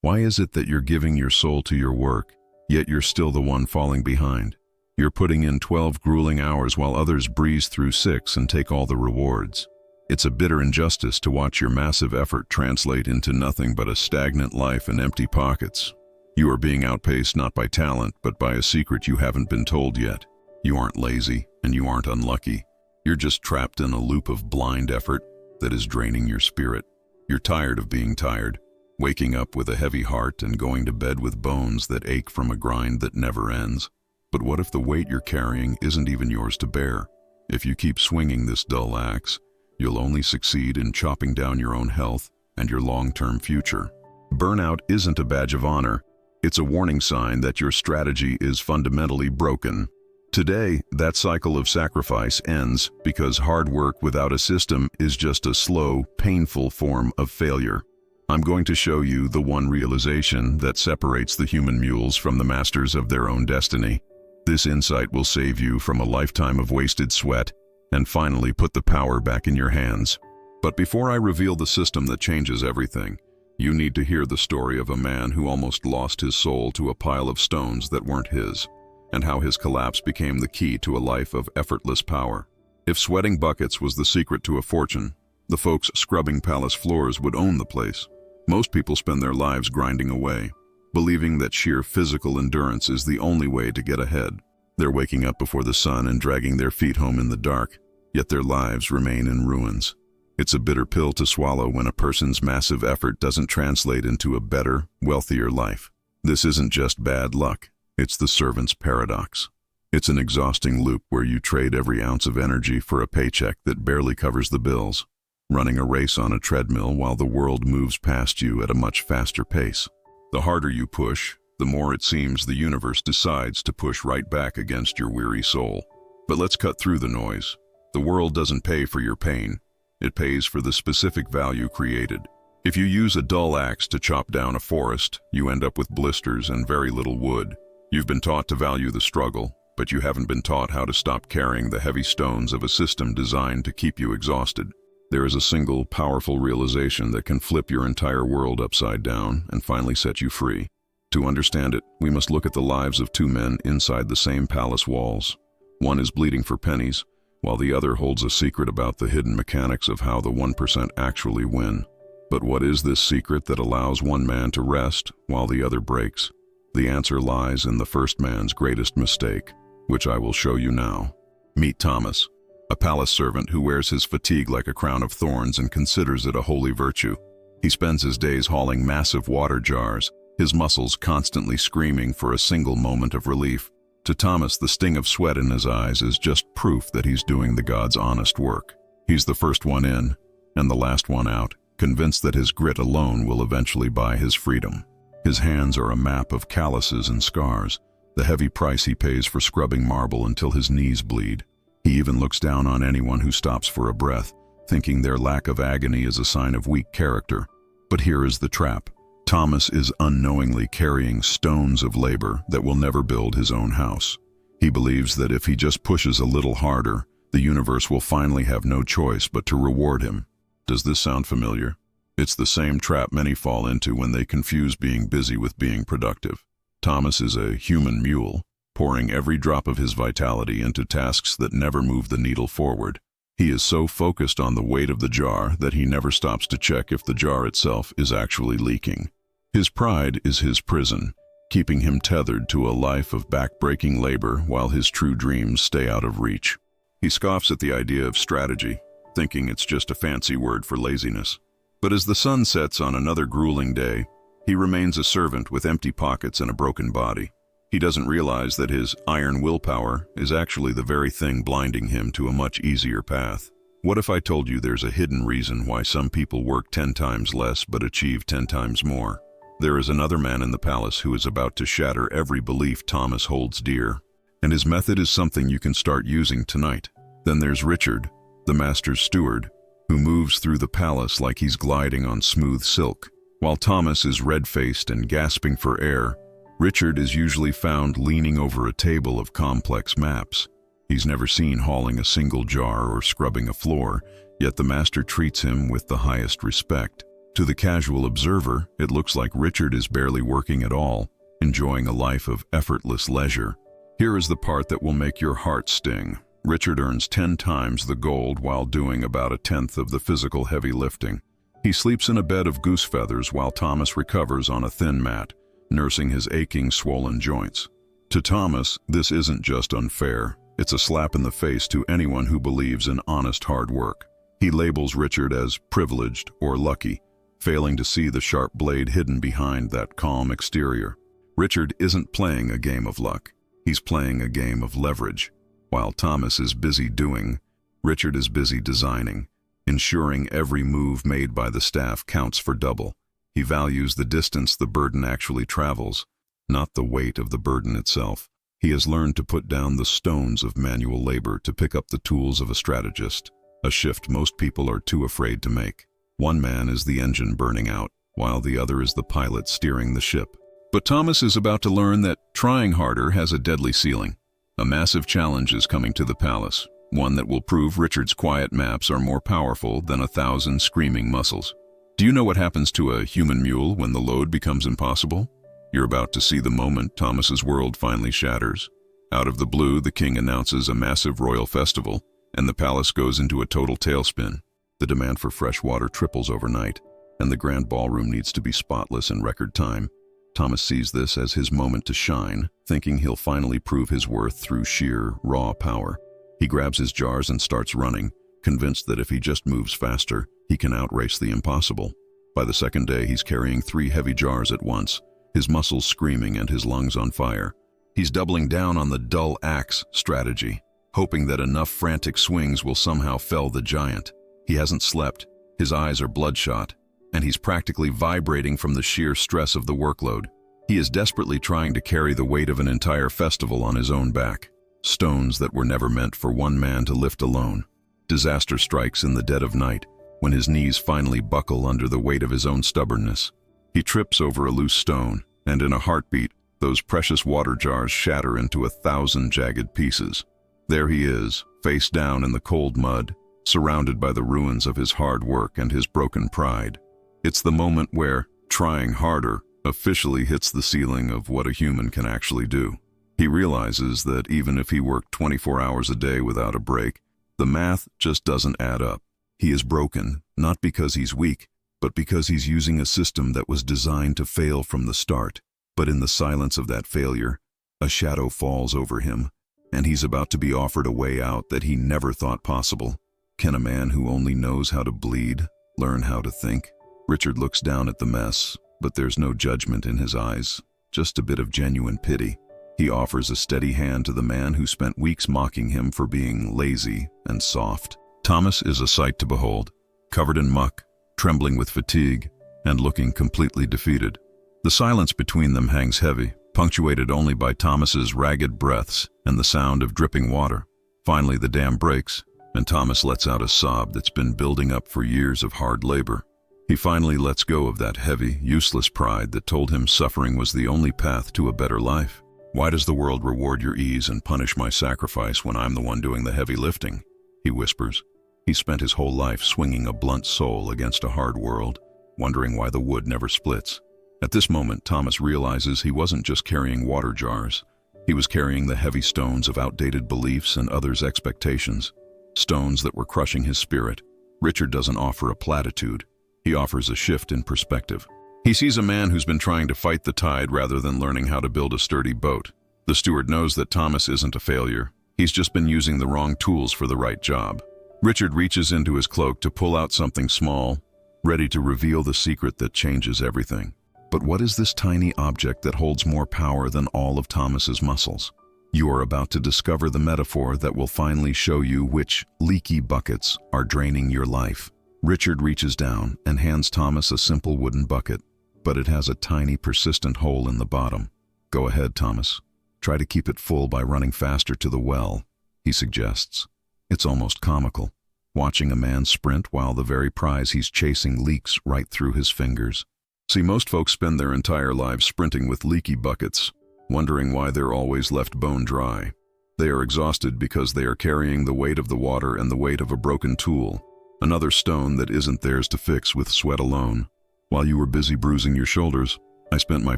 Why is it that you're giving your soul to your work, yet you're still the one falling behind? You're putting in 12 grueling hours while others breeze through 6 and take all the rewards. It's a bitter injustice to watch your massive effort translate into nothing but a stagnant life and empty pockets. You are being outpaced not by talent, but by a secret you haven't been told yet. You aren't lazy, and you aren't unlucky. You're just trapped in a loop of blind effort that is draining your spirit. You're tired of being tired, waking up with a heavy heart and going to bed with bones that ache from a grind that never ends. But what if the weight you're carrying isn't even yours to bear? If you keep swinging this dull axe, you'll only succeed in chopping down your own health and your long-term future. Burnout isn't a badge of honor. It's a warning sign that your strategy is fundamentally broken. Today, that cycle of sacrifice ends because hard work without a system is just a slow, painful form of failure. I'm going to show you the one realization that separates the human mules from the masters of their own destiny. This insight will save you from a lifetime of wasted sweat and finally put the power back in your hands. But before I reveal the system that changes everything, you need to hear the story of a man who almost lost his soul to a pile of stones that weren't his, and how his collapse became the key to a life of effortless power. If sweating buckets was the secret to a fortune, the folks scrubbing palace floors would own the place. Most people spend their lives grinding away, believing that sheer physical endurance is the only way to get ahead. They're waking up before the sun and dragging their feet home in the dark, yet their lives remain in ruins. It's a bitter pill to swallow when a person's massive effort doesn't translate into a better, wealthier life. This isn't just bad luck. It's the servant's paradox. It's an exhausting loop where you trade every ounce of energy for a paycheck that barely covers the bills, running a race on a treadmill while the world moves past you at a much faster pace. The harder you push, the more it seems the universe decides to push right back against your weary soul. But let's cut through the noise. The world doesn't pay for your pain. It pays for the specific value created. If you use a dull axe to chop down a forest, you end up with blisters and very little wood. You've been taught to value the struggle, but you haven't been taught how to stop carrying the heavy stones of a system designed to keep you exhausted. There is a single, powerful realization that can flip your entire world upside down and finally set you free. To understand it, we must look at the lives of two men inside the same palace walls. One is bleeding for pennies, while the other holds a secret about the hidden mechanics of how the 1% actually win. But what is this secret that allows one man to rest while the other breaks? The answer lies in the first man's greatest mistake, which I will show you now. Meet Thomas, a palace servant who wears his fatigue like a crown of thorns and considers it a holy virtue. He spends his days hauling massive water jars, his muscles constantly screaming for a single moment of relief. To Thomas, the sting of sweat in his eyes is just proof that he's doing the God's honest work. He's the first one in, and the last one out, convinced that his grit alone will eventually buy his freedom. His hands are a map of calluses and scars, the heavy price he pays for scrubbing marble until his knees bleed. He even looks down on anyone who stops for a breath, thinking their lack of agony is a sign of weak character. But here is the trap. Thomas is unknowingly carrying stones of labor that will never build his own house. He believes that if he just pushes a little harder, the universe will finally have no choice but to reward him. Does this sound familiar? It's the same trap many fall into when they confuse being busy with being productive. Thomas is a human mule, pouring every drop of his vitality into tasks that never move the needle forward. He is so focused on the weight of the jar that he never stops to check if the jar itself is actually leaking. His pride is his prison, keeping him tethered to a life of back-breaking labor while his true dreams stay out of reach. He scoffs at the idea of strategy, thinking it's just a fancy word for laziness. But as the sun sets on another grueling day, he remains a servant with empty pockets and a broken body. He doesn't realize that his iron willpower is actually the very thing blinding him to a much easier path. What if I told you there's a hidden reason why some people work 10 times less but achieve 10 times more? There is another man in the palace who is about to shatter every belief Thomas holds dear, and his method is something you can start using tonight. Then there's Richard, the master's steward, who moves through the palace like he's gliding on smooth silk. While Thomas is red-faced and gasping for air, Richard is usually found leaning over a table of complex maps. He's never seen hauling a single jar or scrubbing a floor, yet the master treats him with the highest respect. To the casual observer, it looks like Richard is barely working at all, enjoying a life of effortless leisure. Here is the part that will make your heart sting. Richard earns 10 times the gold while doing about 1/10 of the physical heavy lifting. He sleeps in a bed of goose feathers while Thomas recovers on a thin mat, nursing his aching, swollen joints. To Thomas, this isn't just unfair. It's a slap in the face to anyone who believes in honest hard work. He labels Richard as privileged or lucky, failing to see the sharp blade hidden behind that calm exterior. Richard isn't playing a game of luck. He's playing a game of leverage. While Thomas is busy doing, Richard is busy designing, ensuring every move made by the staff counts for double. He values the distance the burden actually travels, not the weight of the burden itself. He has learned to put down the stones of manual labor to pick up the tools of a strategist, a shift most people are too afraid to make. One man is the engine burning out, while the other is the pilot steering the ship. But Thomas is about to learn that trying harder has a deadly ceiling. A massive challenge is coming to the palace, one that will prove Richard's quiet maps are more powerful than 1,000 screaming muscles. Do you know what happens to a human mule when the load becomes impossible? You're about to see the moment Thomas's world finally shatters. Out of the blue, the king announces a massive royal festival, and the palace goes into a total tailspin. The demand for fresh water triples overnight, and the grand ballroom needs to be spotless in record time. Thomas sees this as his moment to shine, thinking he'll finally prove his worth through sheer, raw power. He grabs his jars and starts running, convinced that if he just moves faster, he can outrace the impossible. By the second day, he's carrying 3 heavy jars at once, his muscles screaming and his lungs on fire. He's doubling down on the dull axe strategy, hoping that enough frantic swings will somehow fell the giant. He hasn't slept, his eyes are bloodshot, and he's practically vibrating from the sheer stress of the workload. He is desperately trying to carry the weight of an entire festival on his own back, stones that were never meant for one man to lift alone. Disaster strikes in the dead of night, when his knees finally buckle under the weight of his own stubbornness. He trips over a loose stone, and in a heartbeat, those precious water jars shatter into 1,000 jagged pieces. There he is, face down in the cold mud, surrounded by the ruins of his hard work and his broken pride. It's the moment where trying harder officially hits the ceiling of what a human can actually do. He realizes that even if he worked 24 hours a day without a break, the math just doesn't add up. He is broken, not because he's weak, but because he's using a system that was designed to fail from the start. But in the silence of that failure, a shadow falls over him, and he's about to be offered a way out that he never thought possible. Can a man who only knows how to bleed learn how to think? Richard looks down at the mess, but there's no judgment in his eyes, just a bit of genuine pity. He offers a steady hand to the man who spent weeks mocking him for being lazy and soft. Thomas is a sight to behold, covered in muck, trembling with fatigue, and looking completely defeated. The silence between them hangs heavy, punctuated only by Thomas's ragged breaths and the sound of dripping water. Finally, the dam breaks, and Thomas lets out a sob that's been building up for years of hard labor. He finally lets go of that heavy, useless pride that told him suffering was the only path to a better life. Why does the world reward your ease and punish my sacrifice when I'm the one doing the heavy lifting? He whispers. He spent his whole life swinging a blunt soul against a hard world, wondering why the wood never splits. At this moment, Thomas realizes he wasn't just carrying water jars. He was carrying the heavy stones of outdated beliefs and others' expectations, stones that were crushing his spirit. Richard doesn't offer a platitude. He offers a shift in perspective. He sees a man who's been trying to fight the tide rather than learning how to build a sturdy boat. The steward knows that Thomas isn't a failure. He's just been using the wrong tools for the right job. Richard reaches into his cloak to pull out something small, ready to reveal the secret that changes everything. But what is this tiny object that holds more power than all of Thomas's muscles? You are about to discover the metaphor that will finally show you which leaky buckets are draining your life. Richard reaches down and hands Thomas a simple wooden bucket, but it has a tiny, persistent hole in the bottom. Go ahead, Thomas. Try to keep it full by running faster to the well, he suggests. It's almost comical, watching a man sprint while the very prize he's chasing leaks right through his fingers. See, most folks spend their entire lives sprinting with leaky buckets, wondering why they're always left bone dry. They are exhausted because they are carrying the weight of the water and the weight of a broken tool, another stone that isn't theirs to fix with sweat alone. While you were busy bruising your shoulders, I spent my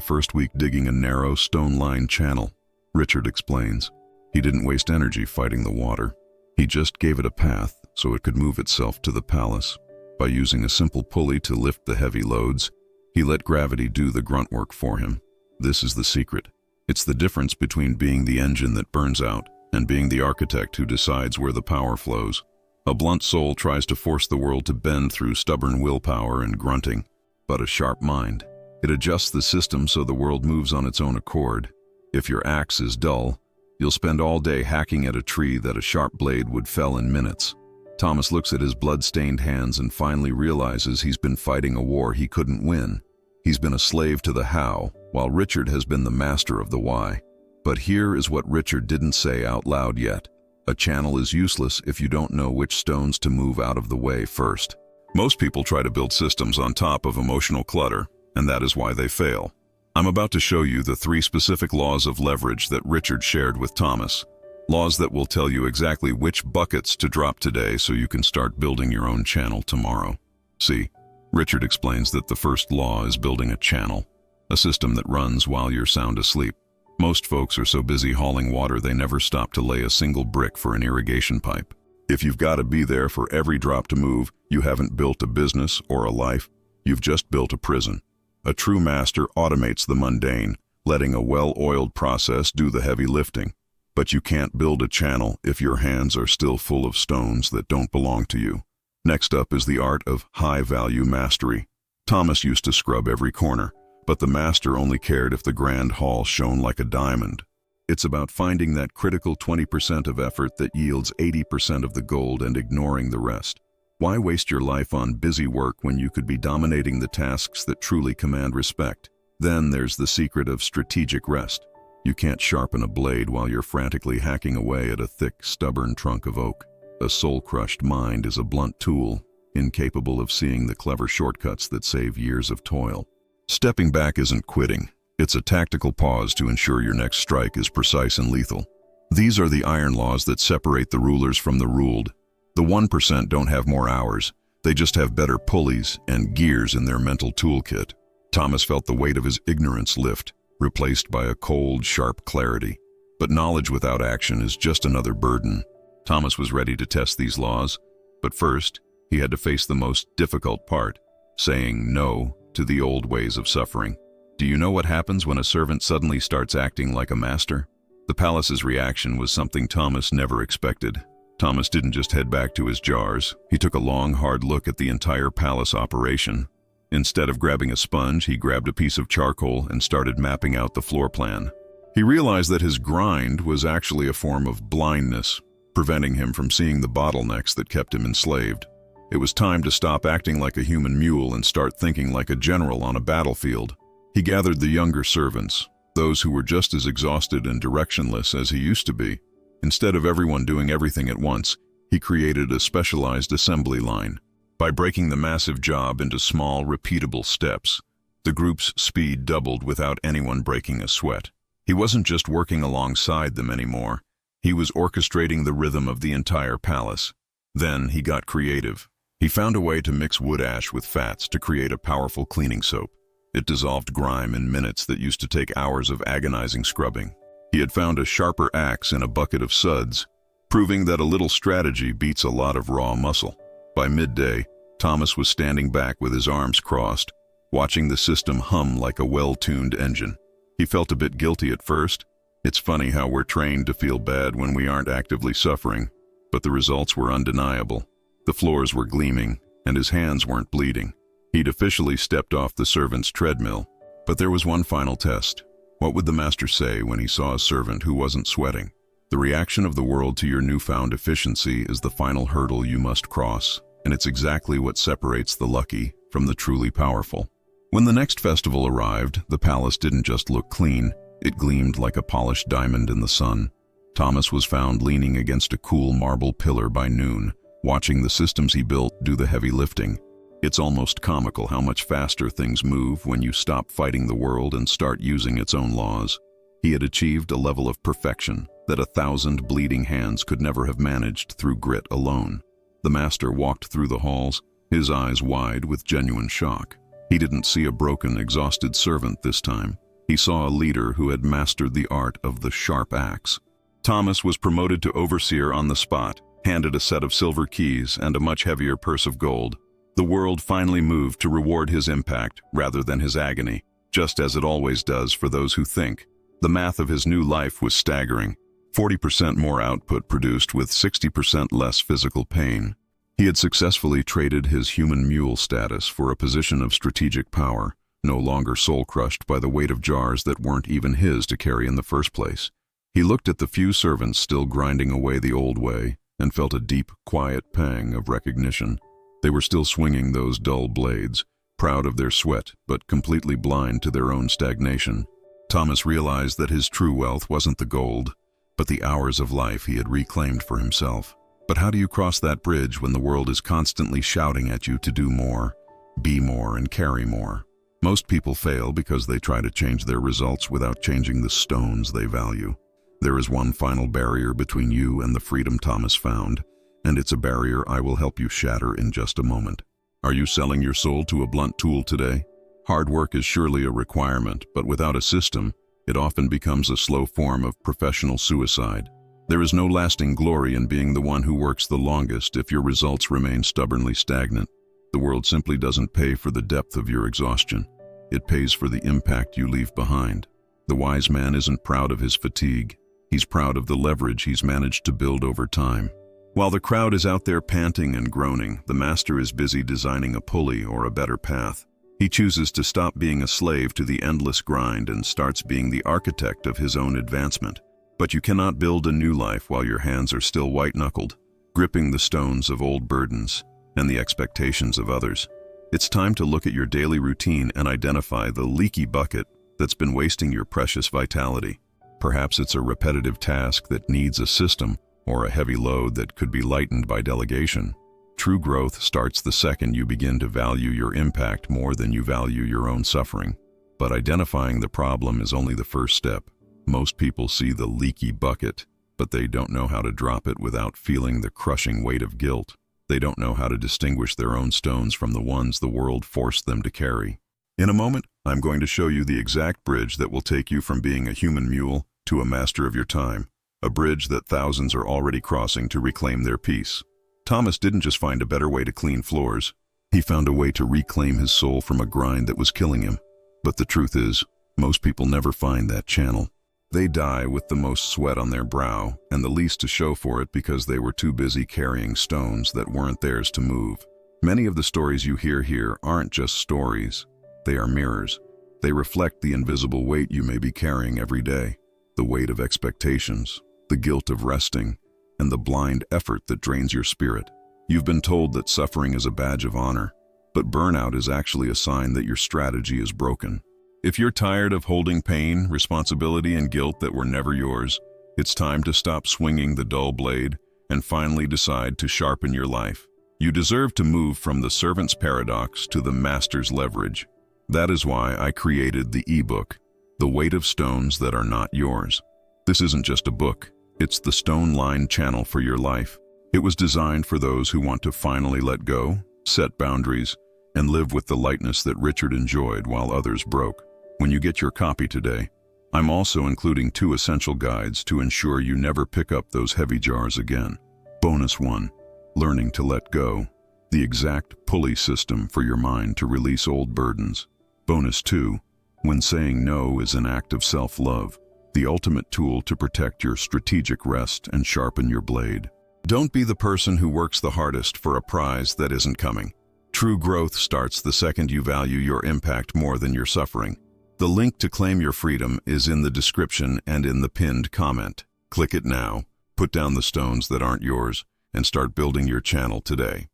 first week digging a narrow, stone-lined channel, Richard explains. He didn't waste energy fighting the water. He just gave it a path so it could move itself to the palace. By using a simple pulley to lift the heavy loads, he let gravity do the grunt work for him. This is the secret. It's the difference between being the engine that burns out and being the architect who decides where the power flows. A blunt soul tries to force the world to bend through stubborn willpower and grunting, but a sharp mind, it adjusts the system so the world moves on its own accord. If your axe is dull, you'll spend all day hacking at a tree that a sharp blade would fell in minutes. Thomas looks at his blood-stained hands and finally realizes he's been fighting a war he couldn't win. He's been a slave to the how, while Richard has been the master of the why. But here is what Richard didn't say out loud yet. A channel is useless if you don't know which stones to move out of the way first. Most people try to build systems on top of emotional clutter, and that is why they fail. I'm about to show you the 3 specific laws of leverage that Richard shared with Thomas. Laws that will tell you exactly which buckets to drop today so you can start building your own channel tomorrow. See, Richard explains that the first law is building a channel, a system that runs while you're sound asleep. Most folks are so busy hauling water they never stop to lay a single brick for an irrigation pipe. If you've got to be there for every drop to move, you haven't built a business or a life, you've just built a prison. A true master automates the mundane, letting a well-oiled process do the heavy lifting. But you can't build a channel if your hands are still full of stones that don't belong to you. Next up is the art of high-value mastery. Thomas used to scrub every corner, but the master only cared if the grand hall shone like a diamond. It's about finding that critical 20% of effort that yields 80% of the gold and ignoring the rest. Why waste your life on busy work when you could be dominating the tasks that truly command respect? Then there's the secret of strategic rest. You can't sharpen a blade while you're frantically hacking away at a thick, stubborn trunk of oak. A soul-crushed mind is a blunt tool, incapable of seeing the clever shortcuts that save years of toil. Stepping back isn't quitting. It's a tactical pause to ensure your next strike is precise and lethal. These are the iron laws that separate the rulers from the ruled. The 1% don't have more hours. They just have better pulleys and gears in their mental toolkit. Thomas felt the weight of his ignorance lift, replaced by a cold, sharp clarity. But knowledge without action is just another burden. Thomas was ready to test these laws, but first, he had to face the most difficult part, saying no to the old ways of suffering. Do you know what happens when a servant suddenly starts acting like a master? The palace's reaction was something Thomas never expected. Thomas didn't just head back to his jars. He took a long, hard look at the entire palace operation. Instead of grabbing a sponge, he grabbed a piece of charcoal and started mapping out the floor plan. He realized that his grind was actually a form of blindness, preventing him from seeing the bottlenecks that kept him enslaved. It was time to stop acting like a human mule and start thinking like a general on a battlefield. He gathered the younger servants, those who were just as exhausted and directionless as he used to be. Instead of everyone doing everything at once, he created a specialized assembly line. By breaking the massive job into small, repeatable steps, the group's speed doubled without anyone breaking a sweat. He wasn't just working alongside them anymore. He was orchestrating the rhythm of the entire palace. Then he got creative. He found a way to mix wood ash with fats to create a powerful cleaning soap. It dissolved grime in minutes that used to take hours of agonizing scrubbing. He had found a sharper axe in a bucket of suds, proving that a little strategy beats a lot of raw muscle. By midday, Thomas was standing back with his arms crossed, watching the system hum like a well-tuned engine. He felt a bit guilty at first. It's funny how we're trained to feel bad when we aren't actively suffering, but the results were undeniable. The floors were gleaming, and his hands weren't bleeding. He'd officially stepped off the servant's treadmill, but there was one final test. What would the master say when he saw a servant who wasn't sweating? The reaction of the world to your newfound efficiency is the final hurdle you must cross, and it's exactly what separates the lucky from the truly powerful. When the next festival arrived, the palace didn't just look clean, it gleamed like a polished diamond in the sun. Thomas was found leaning against a cool marble pillar by noon, watching the systems he built do the heavy lifting. It's almost comical how much faster things move when you stop fighting the world and start using its own laws. He had achieved a level of perfection that 1,000 bleeding hands could never have managed through grit alone. The master walked through the halls, his eyes wide with genuine shock. He didn't see a broken, exhausted servant this time. He saw a leader who had mastered the art of the sharp axe. Thomas was promoted to overseer on the spot, handed a set of silver keys and a much heavier purse of gold. The world finally moved to reward his impact rather than his agony, just as it always does for those who think. The math of his new life was staggering. 40% more output produced with 60% less physical pain. He had successfully traded his human mule status for a position of strategic power, no longer soul-crushed by the weight of jars that weren't even his to carry in the first place. He looked at the few servants still grinding away the old way and felt a deep, quiet pang of recognition. They were still swinging those dull blades, proud of their sweat but completely blind to their own stagnation. Thomas realized that his true wealth wasn't the gold, but the hours of life he had reclaimed for himself. But how do you cross that bridge when the world is constantly shouting at you to do more, be more, and carry more? Most people fail because they try to change their results without changing the stones they value. There is one final barrier between you and the freedom Thomas found, and it's a barrier I will help you shatter in just a moment. Are you selling your soul to a blunt tool today? Hard work is surely a requirement, but without a system, it often becomes a slow form of professional suicide. There is no lasting glory in being the one who works the longest if your results remain stubbornly stagnant. The world simply doesn't pay for the depth of your exhaustion. It pays for the impact you leave behind. The wise man isn't proud of his fatigue. He's proud of the leverage he's managed to build over time. While the crowd is out there panting and groaning, the master is busy designing a pulley or a better path. He chooses to stop being a slave to the endless grind and starts being the architect of his own advancement. But you cannot build a new life while your hands are still white-knuckled, gripping the stones of old burdens and the expectations of others. It's time to look at your daily routine and identify the leaky bucket that's been wasting your precious vitality. Perhaps it's a repetitive task that needs a system or a heavy load that could be lightened by delegation. True growth starts the second you begin to value your impact more than you value your own suffering. But identifying the problem is only the first step. Most people see the leaky bucket, but they don't know how to drop it without feeling the crushing weight of guilt. They don't know how to distinguish their own stones from the ones the world forced them to carry. In a moment, I'm going to show you the exact bridge that will take you from being a human mule to a master of your time, a bridge that thousands are already crossing to reclaim their peace. Thomas didn't just find a better way to clean floors. He found a way to reclaim his soul from a grind that was killing him. But the truth is, most people never find that channel. They die with the most sweat on their brow and the least to show for it because they were too busy carrying stones that weren't theirs to move. Many of the stories you hear here aren't just stories. They are mirrors. They reflect the invisible weight you may be carrying every day. The weight of expectations, the guilt of resting, and the blind effort that drains your spirit. You've been told that suffering is a badge of honor, but burnout is actually a sign that your strategy is broken. If you're tired of holding pain, responsibility, and guilt that were never yours, it's time to stop swinging the dull blade and finally decide to sharpen your life. You deserve to move from the servant's paradox to the master's leverage. That is why I created the ebook, The Weight of Stones That Are Not Yours. This isn't just a book, it's the stone-lined channel for your life. It was designed for those who want to finally let go, set boundaries, and live with the lightness that Richard enjoyed while others broke. When you get your copy today, I'm also including 2 essential guides to ensure you never pick up those heavy jars again. Bonus 1, Learning to Let Go, the exact pulley system for your mind to release old burdens. Bonus 2, When Saying No is an Act of Self-Love, the ultimate tool to protect your strategic rest and sharpen your blade. Don't be the person who works the hardest for a prize that isn't coming. True growth starts the second you value your impact more than your suffering. The link to claim your freedom is in the description and in the pinned comment. Click it now, put down the stones that aren't yours, and start building your channel today.